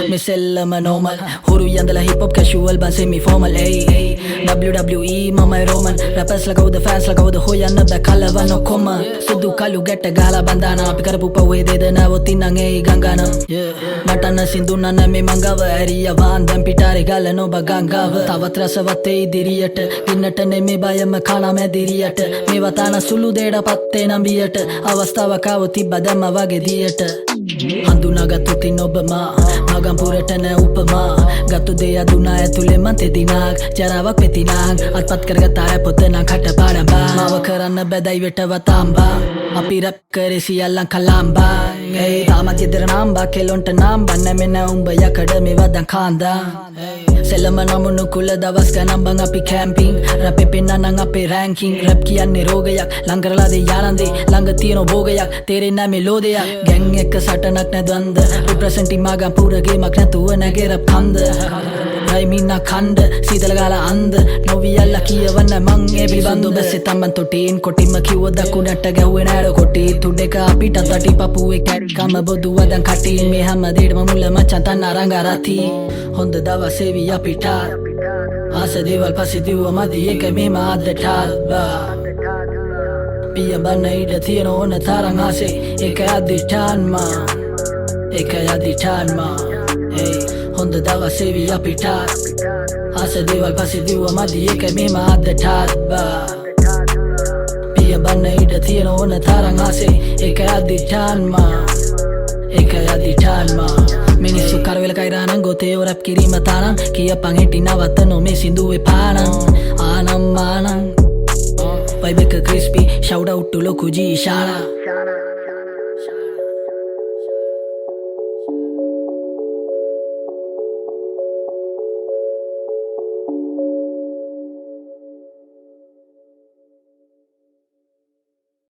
Miss Ellama normal Huru yandala hip hop casual ban semi formal ay WWE mama Roman rappers la go the fans la go the hoyanna ba kalawa no koma sudu kalu getta gala bandana api karapu pawe dedana otinnan ei gangana matana sinduna na me mangawa ariya vandam pitare gala no ba gangawa tavat rasavat ei diriyata ginnata ne me bayama kana me diriyata me watana sulu deda patte nambiyata avastawa kawo tibba damma wage diyata හඳුනාගත්තු තින් ඔබම මගම් පුරටන උපමා ගත්තු දෙය දුනා ඇතුලේ මන්තේ දිනක් ජරාවක් වෙතිනක් අත්පත් කරගත් අය පොතනම් කට පාඩම්බා මාව කරන්න බැදයි වෙට වතාම්බා අපි රැප් කරේ සියල්ලන් කලාම්බා ඒ තාමත් යෙදර නාම්බා කෙලොන්ට නාම්බා නැමෙන උඹ යකඩ මේ වදන් කාන්දා සෙල්ලම නමුණු කුල දවස් ගණන් බං අපි කැම්පින් රැප් පෙන්නනන් අපේ රෑන්කින් රැප් කියන්නේ රෝගයක් ලං කරලා දෙ යානන්දේ ළඟ තියෙන භෝගයක් තේරෙන්නේ නැහැ මේ ලෝදයක් ගැන් එක සටනක් නැදන්ද රිප්‍රසෙන්ටින් මගම් පුරගේ මක් නැතුව නැගේ රැප් කන්ද රයිමින්න කණ්ඩ සීතල ගාලා අන්ද නොවියල්ලා කියවන්න මං ඒ පිළිබඳව බැස්සේ තමන් තොටින් කොටිම කිව්ව දකුණට ගැහුවේ නෑර කොටි තුඩේක අපිට තටි පපුවේ කැට්කම බොදු වදන් කටින් මේ හැම දෙයක්ම මුල මචන් තන්න අරන් අරති හොඳ දවස් එවි අපිට ආස දේවල් පස්සේ දිව්ව මදි එක මේ මාද්දට පිය බන්න ඉඩ තියෙන ඕන තරම් ආසේ ඒක අදිඨාන්මා ඒක අදිඨාන්මා හොඳ දවස් එවි අපිට ආස දේවල් පස්සේ දිව්ව මදි එක මේ මාද්දට පිය බන්න ඉඩ තියෙන ඕන තරම් ආසේ ඒක අදිඨාන්මා ඒක අදිඨාන්මා මිනිස්සු කරවෙල කයිරානන් ගොතේ රැප් කිරීම තරම් කියපන් හිටි නවත්තනො මේ සින්දුවේ පානං ආනම් මානං Vibe crispy, shout out to Loku G Ishara